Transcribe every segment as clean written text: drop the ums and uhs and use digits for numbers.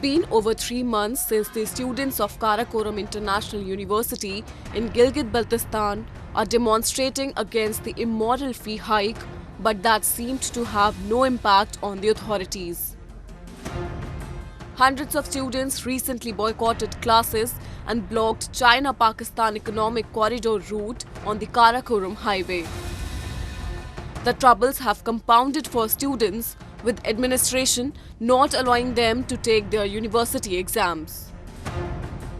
been over 3 months since the students of Karakoram International University in Gilgit-Baltistan are demonstrating against the immoral fee hike, but that seemed to have no impact on the authorities. Hundreds of students recently boycotted classes and blocked China-Pakistan Economic Corridor route on the Karakoram highway. The troubles have compounded for students, with administration not allowing them to take their university exams.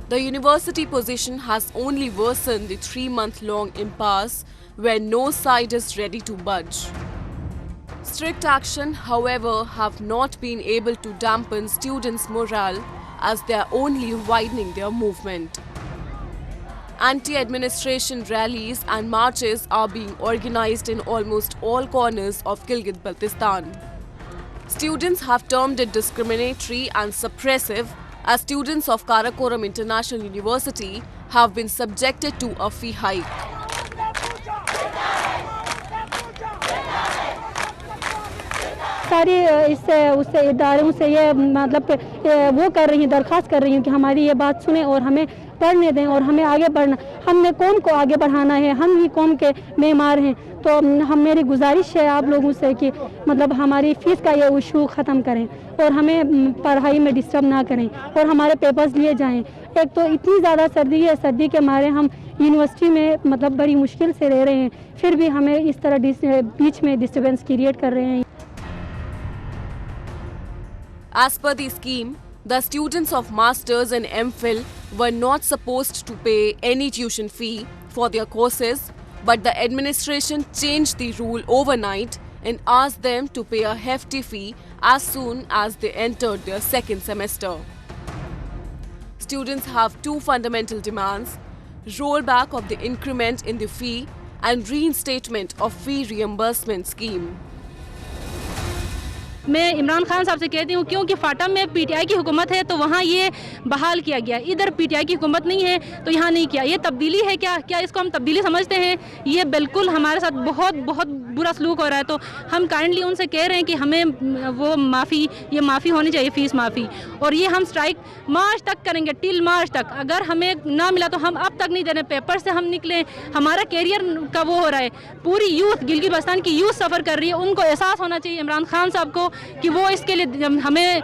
The university position has only worsened the 3-month-long impasse where no side is ready to budge. Strict action, however, have not been able to dampen students' morale as they are only widening their movement. Anti-administration rallies and marches are being organized in almost all corners of Gilgit-Baltistan. Students have termed it discriminatory and suppressive as students of Karakoram International University have been subjected to a fee hike. सारी इससे उससे इदारों से ये मतलब वो कर रही हैं, दरख्वास्त कर रही हैं कि हमारी ये बात सुने और हमें पढ़ने दें और हमें आगे बढ़ना, हमने कौम को आगे बढ़ाना है, हम ही कौम के मेमार हैं। तो हम मेरी गुजारिश है आप लोगों से कि मतलब हमारी फ़ीस का ये इशू ख़त्म करें और हमें पढ़ाई में डिस्टर्ब ना करें और हमारे पेपर्स लिए जाएं। एक तो इतनी ज़्यादा सर्दी है, सर्दी के मारे हम यूनिवर्सिटी में मतलब बड़ी मुश्किल से रह रहे हैं, फिर भी हमें इस तरह बीच में डिस्टर्बेंस क्रिएट कर रहे हैं। As per the scheme, the students of Masters and MPhil were not supposed to pay any tuition fee for their courses, but the administration changed the rule overnight and asked them to pay a hefty fee as soon as they entered their second semester. Students have two fundamental demands: rollback of the increment in the fee and reinstatement of fee reimbursement scheme. मैं इमरान खान साहब से कहती हूँ क्योंकि फाटा में PTI की हुकूमत है तो वहाँ ये बहाल किया गया, इधर पीटीआई की हुकूमत नहीं है तो यहाँ नहीं किया। ये तब्दीली है क्या इसको हम तब्दीली समझते हैं? ये बिल्कुल हमारे साथ बहुत बुरा सलूक हो रहा है। तो हम काइंडली उनसे कह रहे हैं कि हमें वो ये माफ़ी होनी चाहिए, फ़ीस माफ़ी। और ये हम स्ट्राइक मार्च तक करेंगे, टिल मार्च तक। अगर हमें ना मिला तो हम अब तक नहीं दे रहे, पेपर से हम निकले, हमारा कैरियर का वो हो रहा है। पूरी यूथ गिलगित-बल्तिस्तान की यूथ सफ़र कर रही है, उनको एहसास होना चाहिए इमरान खान साहब को कि वो इसके लिए हमें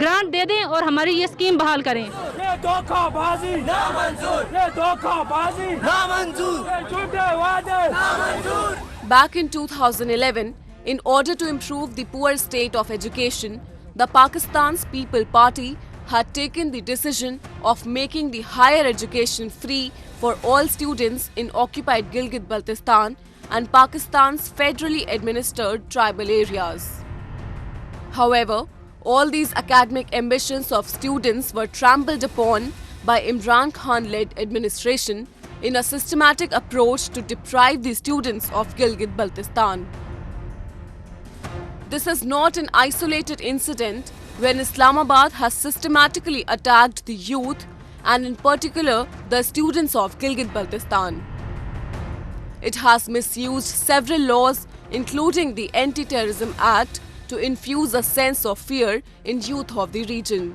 ग्रांट दे दें और हमारी ये स्कीम बहाल करें। ये धोखाबाजी नामंजूर, ये धोखाबाजी नामंजूर, ये झूठे वादे नामंजूर। Back in 2011, in order to improve the poor state of education, the Pakistan's People Party had taken the decision of making the higher education free for all students in occupied Gilgit-Baltistan and Pakistan's federally administered tribal areas. However, all these academic ambitions of students were trampled upon by Imran Khan-led administration in a systematic approach to deprive the students of Gilgit-Baltistan. This is not an isolated incident when Islamabad has systematically attacked the youth and in particular the students of Gilgit-Baltistan. It has misused several laws including the Anti-Terrorism Act to infuse a sense of fear in youth of the region.